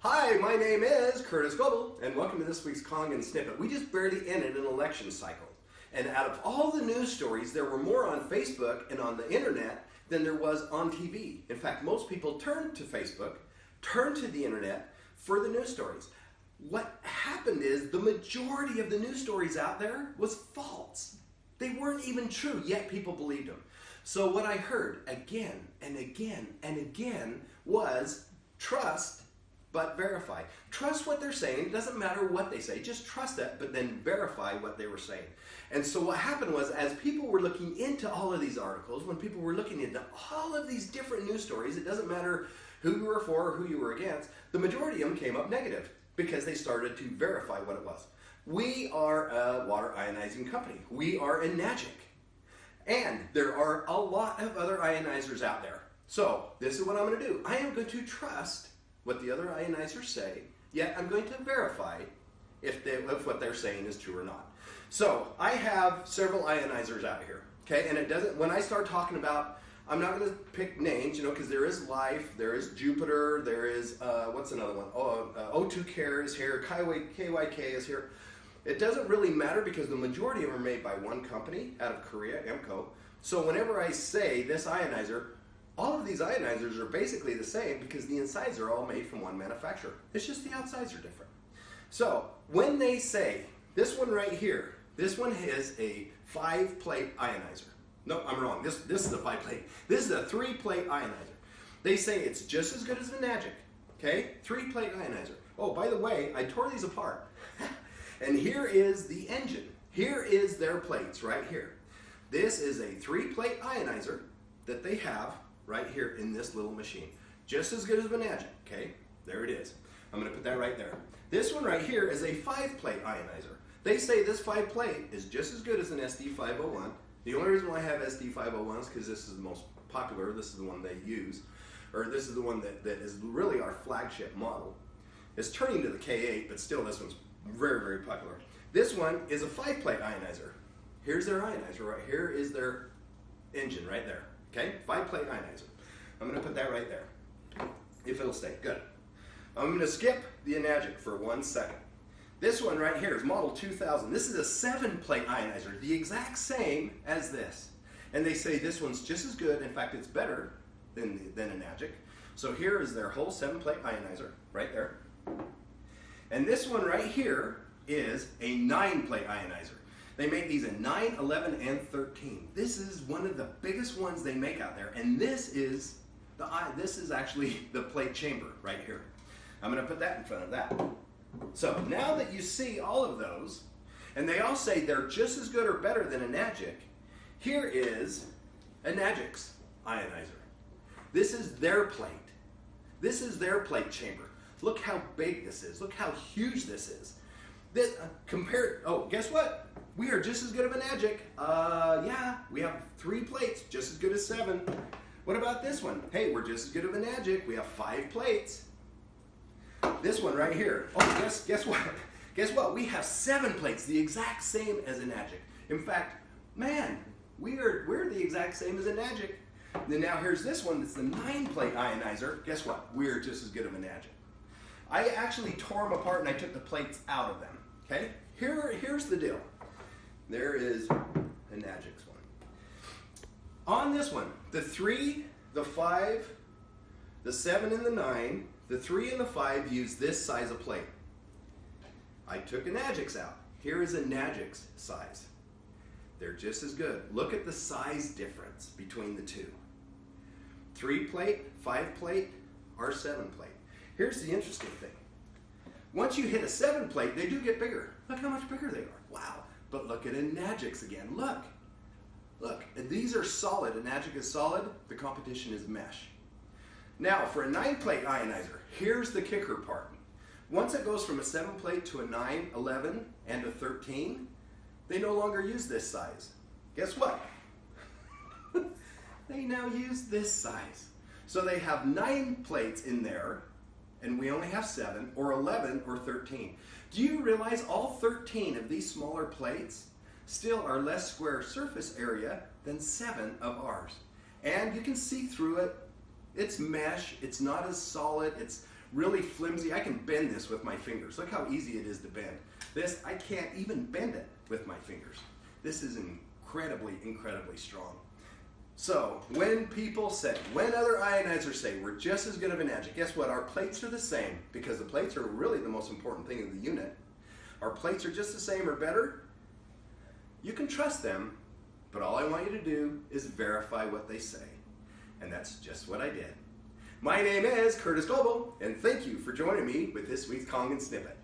Hi, my name is Curtis Goebel, and welcome to this week's Kangen snippet. We just barely ended an election cycle, and out of all the news stories, there were more on Facebook and on the internet than there was on TV. In fact, most people turned to Facebook, turned to the internet for the news stories. What happened is the majority of the news stories out there was false. They weren't even true, yet people believed them. So what I heard again and again and again was trust but verify. Trust what they're saying. It doesn't matter what they say. Just trust it, but then verify what they were saying. And so what happened was, as people were looking into all of these articles, when people were looking into all of these different news stories, it doesn't matter who you were for or who you were against, the majority of them came up negative because they started to verify what it was. We are a water ionizing company. We are enagic. And there are a lot of other ionizers out there. So this is what I'm going to do. I am going to trust what the other ionizers say, yet I'm going to verify if what they're saying is true or not. So I have several ionizers out here, okay? And it doesn't, when I start talking about, I'm not going to pick names, because there is Life, there is Jupiter, there is, what's another one? O2 Care is here, KYK is here. It doesn't really matter because the majority of them are made by one company out of Korea, EMCO. So whenever I say this ionizer, all of these ionizers are basically the same because the insides are all made from one manufacturer. It's just the outsides are different. So when they say, this one right here, this one is a 5-plate ionizer. No, I'm wrong. This is a 5-plate. This is a 3-plate ionizer. They say it's just as good as an enagic. Okay? 3-plate ionizer. Oh, by the way, I tore these apart. And here is the engine. Here is their plates right here. This is a 3-plate ionizer that they have right here in this little machine. Just as good as an enagic, okay? There it is. I'm going to put that right there. This one right here is a 5-plate ionizer. They say this 5-plate is just as good as an SD501. The only reason why I have SD501 is because this is the most popular. This is the one they use. Or this is the one that is really our flagship model. It's turning to the K8, but still this one's very, very popular. This one is a 5-plate ionizer. Here's their ionizer right here. Is their engine right there. Okay, 5-plate ionizer. I'm going to put that right there, if it'll stay. Good. I'm going to skip the enagic for 1 second. This one right here is model 2000. This is a 7-plate ionizer, the exact same as this. And they say this one's just as good. In fact, it's better than enagic. So here is their whole 7-plate ionizer right there. And this one right here is a 9-plate ionizer. They make these in 9, 11, and 13. This is one of the biggest ones they make out there, and this is actually the plate chamber right here. I'm going to put that in front of that. So now that you see all of those, and they all say they're just as good or better than enagic, here is enagic's ionizer. This is their plate. This is their plate chamber. Look how big this is. Look how huge this is. Guess what? We are just as good of an enagic. Yeah, we have 3 plates, just as good as 7. What about this one? Hey, we're just as good of an enagic. We have 5 plates. This one right here. Oh, guess what? Guess what? We have 7 plates, the exact same as enagic. In fact, man, we're the exact same as enagic. Then now here's this one that's the 9-plate ionizer. Guess what? We're just as good of an enagic. I actually tore them apart and I took the plates out of them. Okay? Here's the deal. There is enagic's one. On this one, the 3, the 5, the 7, and the 9, the 3 and the 5 use this size of plate. I took enagic's out. Here is enagic's size. They're just as good. Look at the size difference between the two. 3-plate, 5-plate, or 7-plate. Here's the interesting thing. Once you hit a 7-plate, they do get bigger. Look how much bigger they are. Wow. But look at enagic's again. Look. And these are solid. Enagic is solid. The competition is mesh. Now, for a 9-plate ionizer, here's the kicker part. Once it goes from a 7-plate to a 9, 11, and a 13, they no longer use this size. Guess what? They now use this size. So they have 9 plates in there, and we only have 7, or 11, or 13. Do you realize all 13 of these smaller plates still are less square surface area than 7 of ours? And you can see through it. It's mesh. It's not as solid. It's really flimsy. I can bend this with my fingers. Look how easy it is to bend. This, I can't even bend it with my fingers. This is incredibly, incredibly strong. So, when people say, when other ionizers say we're just as good of an adjunct, guess what? Our plates are the same, because the plates are really the most important thing in the unit. Our plates are just the same or better. You can trust them, but all I want you to do is verify what they say. And that's just what I did. My name is Curtis Goebel, and thank you for joining me with this week's Kangen Snippet.